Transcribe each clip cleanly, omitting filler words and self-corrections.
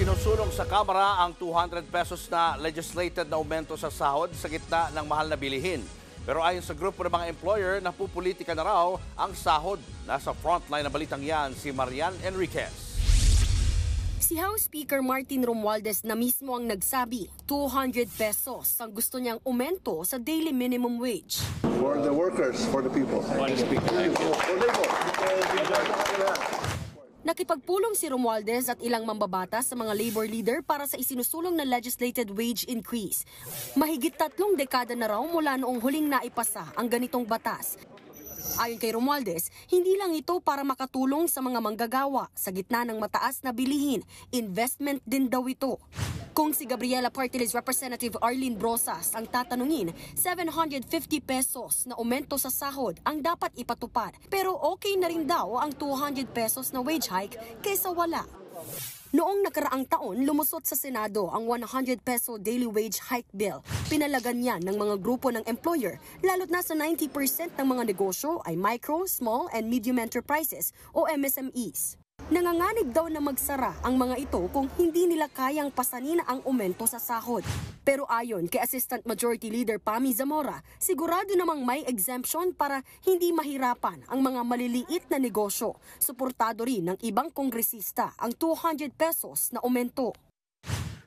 Isinusulong sa Kamara ang 200 pesos na legislated na aumento sa sahod sa gitna ng mahal na bilihin. Pero ayon sa grupo ng mga employer, napupolitika na raw ang sahod. Nasa frontline na balitang yan si Marian Enriquez. Si House Speaker Martin Romualdez na mismo ang nagsabi, 200 pesos ang gusto niyang aumento sa daily minimum wage. For the workers, for the people. For the people. Nakipagpulong si Romualdez at ilang mambabatas sa mga labor leader para sa isinusulong na legislated wage increase. Mahigit 3 dekada na raw mula noong huling naipasa ang ganitong batas. Ayon kay Romualdez, hindi lang ito para makatulong sa mga manggagawa sa gitna ng mataas na bilihin, investment din daw ito. Kung si Gabriela Partiles Representative Arlene Brosas ang tatanungin, 750 pesos na aumento sa sahod ang dapat ipatupad. Pero okay na rin daw ang 200 pesos na wage hike kaysa wala. Noong nakaraang taon, lumusot sa Senado ang 100 peso daily wage hike bill. Pinalagan yan ng mga grupo ng employer, lalo't nasa 90% ng mga negosyo ay micro, small, and medium enterprises o MSMEs. Nanganganib daw na magsara ang mga ito kung hindi nila kayang pasanin ang aumento sa sahod. Pero ayon kay Assistant Majority Leader Pami Zamora, sigurado namang may exemption para hindi mahirapan ang mga maliliit na negosyo. Suportado rin ng ibang kongresista ang 200 pesos na aumento.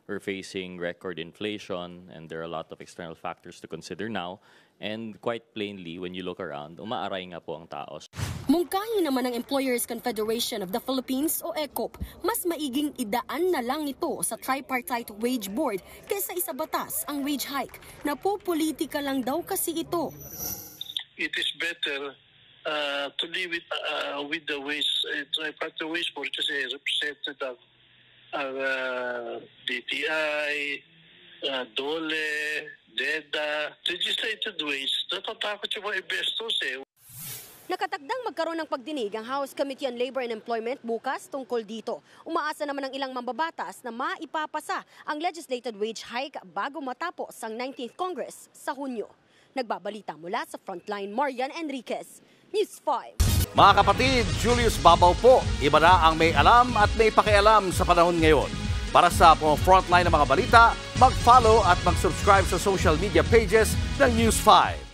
We're facing record inflation and there are a lot of external factors to consider now. And quite plainly, when you look around, umaaray nga po ang tao. Mungkahi naman ng Employers Confederation of the Philippines o ECOP, mas maiging idaan na lang ito sa Tripartite Wage Board kaysa isa batas ang wage hike. Napopolitika lang daw kasi ito. It is better to leave it with the Tripartite Wage Board kasi represented ang DTI, DOLE, DEDA, legislated wage. Natatakot yung mga investors eh. Nakatakdang magkaroon ng pagdinig ang House Committee on Labor and Employment bukas tungkol dito. Umaasa naman ng ilang mambabatas na maipapasa ang legislated wage hike bago matapos ang 19th Congress sa Hunyo. Nagbabalita mula sa Frontline, Marian Enriquez, News 5. Mga kapatid, Julius Babaw po. Iba na ang may alam at may pakialam sa panahon ngayon. Para sa Frontline ng mga balita, mag-follow at mag-subscribe sa social media pages ng News 5.